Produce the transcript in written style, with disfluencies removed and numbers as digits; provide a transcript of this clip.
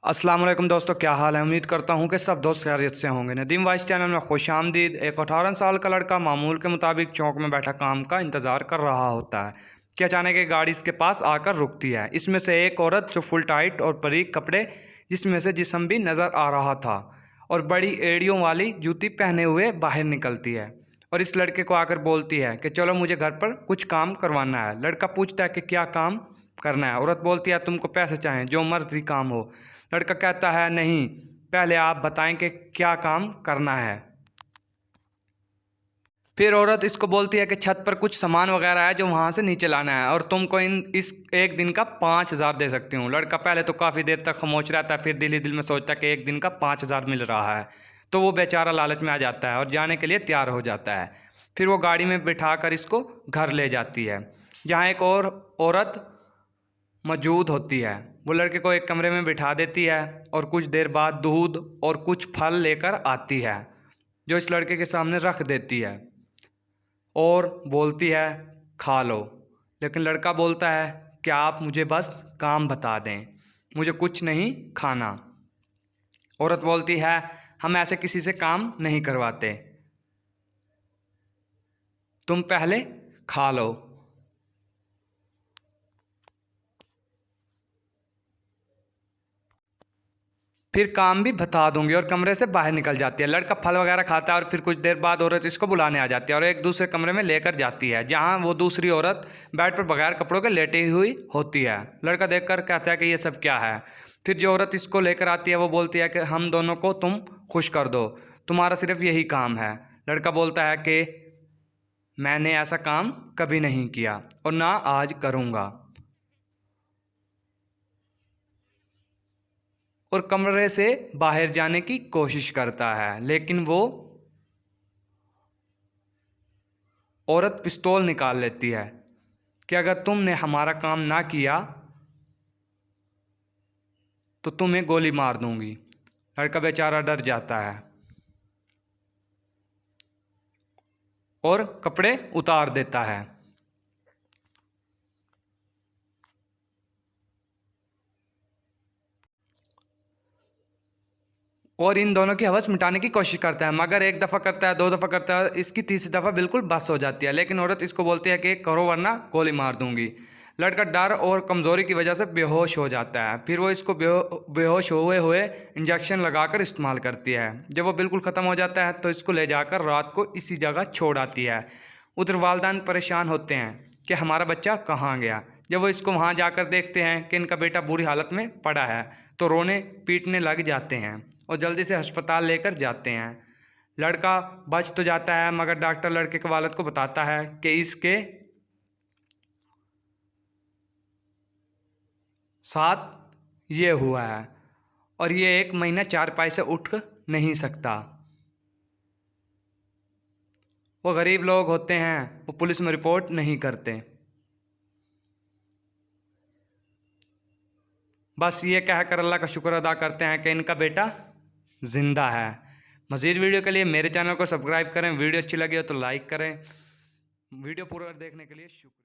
अस्सलाम वालेकुम दोस्तों, क्या हाल है। उम्मीद करता हूं कि सब दोस्त खैरियत से होंगे। नदीम वाइस चैनल में खुश आमदीद। एक 18 साल का लड़का मामूल के मुताबिक चौक में बैठा काम का इंतज़ार कर रहा होता है कि अचानक एक गाड़ी इसके पास आकर रुकती है। इसमें से एक औरत जो फुल टाइट और बारीक कपड़े जिसमें से जिस्म भी नज़र आ रहा था और बड़ी एड़ियों वाली जूती पहने हुए बाहर निकलती है और इस लड़के को आकर बोलती है कि चलो मुझे घर पर कुछ काम करवाना है। लड़का पूछता है कि क्या काम करना है। औरत बोलती है तुमको पैसे चाहें, जो मर्जी काम हो। लड़का कहता है नहीं, पहले आप बताएं कि क्या काम करना है। फिर औरत इसको बोलती है कि छत पर कुछ सामान वगैरह है जो वहाँ से नीचे लाना है और तुमको इस एक दिन का 5,000 दे सकती हूँ। लड़का पहले तो काफ़ी देर तक खामोश रहता है, फिर दिल ही दिल में सोचता है कि एक दिन का 5,000 मिल रहा है तो वो बेचारा लालच में आ जाता है और जाने के लिए तैयार हो जाता है। फिर वो गाड़ी में बिठा कर इसको घर ले जाती है जहाँ एक और औरत मौजूद होती है। वो लड़के को एक कमरे में बिठा देती है और कुछ देर बाद दूध और कुछ फल लेकर आती है जो इस लड़के के सामने रख देती है और बोलती है खा लो। लेकिन लड़का बोलता है कि आप मुझे बस काम बता दें, मुझे कुछ नहीं खाना। औरत बोलती है हम ऐसे किसी से काम नहीं करवाते, तुम पहले खा लो। फिर काम भी बता दूंगी और कमरे से बाहर निकल जाती है। लड़का फल वगैरह खाता है और फिर कुछ देर बाद औरत इसको बुलाने आ जाती है और एक दूसरे कमरे में लेकर जाती है जहां वो दूसरी औरत बेड पर बगैर कपड़ों के लेटी हुई होती है। लड़का देखकर कहता है कि ये सब क्या है। फिर जो औरत इसको लेकर आती है वो बोलती है कि हम दोनों को तुम खुश कर दो, तुम्हारा सिर्फ यही काम है। लड़का बोलता है कि मैंने ऐसा काम कभी नहीं किया और ना आज करूँगा और कमरे से बाहर जाने की कोशिश करता है। लेकिन वो औरत पिस्तौल निकाल लेती है कि अगर तुमने हमारा काम ना किया तो तुम्हें गोली मार दूंगी। लड़का बेचारा डर जाता है और कपड़े उतार देता है और इन दोनों की हवस मिटाने की कोशिश करता है। मगर एक दफ़ा करता है, 2 दफ़ा करता है, इसकी तीसरी दफ़ा बिल्कुल बस हो जाती है। लेकिन औरत इसको बोलती है कि करो वरना गोली मार दूंगी। लड़का डर और कमज़ोरी की वजह से बेहोश हो जाता है। फिर वो इसको बेहोश हुए हुए इंजेक्शन लगाकर इस्तेमाल करती है। जब वो बिल्कुल ख़त्म हो जाता है तो इसको ले जाकर रात को इसी जगह छोड़ आती है। उधर वालिदैन परेशान होते हैं कि हमारा बच्चा कहाँ गया। जब वो इसको वहाँ जाकर देखते हैं कि इनका बेटा बुरी हालत में पड़ा है तो रोने पीटने लग जाते हैं और जल्दी से अस्पताल लेकर जाते हैं। लड़का बच तो जाता है मगर डॉक्टर लड़के के वालिद को बताता है कि इसके साथ ये हुआ है और ये 1 महीना चारपाई से उठ नहीं सकता। वो गरीब लोग होते हैं, वो पुलिस में रिपोर्ट नहीं करते। बस ये कहकर अल्लाह का शुक्र अदा करते हैं कि इनका बेटा ज़िंदा है। मज़ीद वीडियो के लिए मेरे चैनल को सब्सक्राइब करें। वीडियो अच्छी लगी हो तो लाइक करें। वीडियो पूरा देखने के लिए शुक्रिया।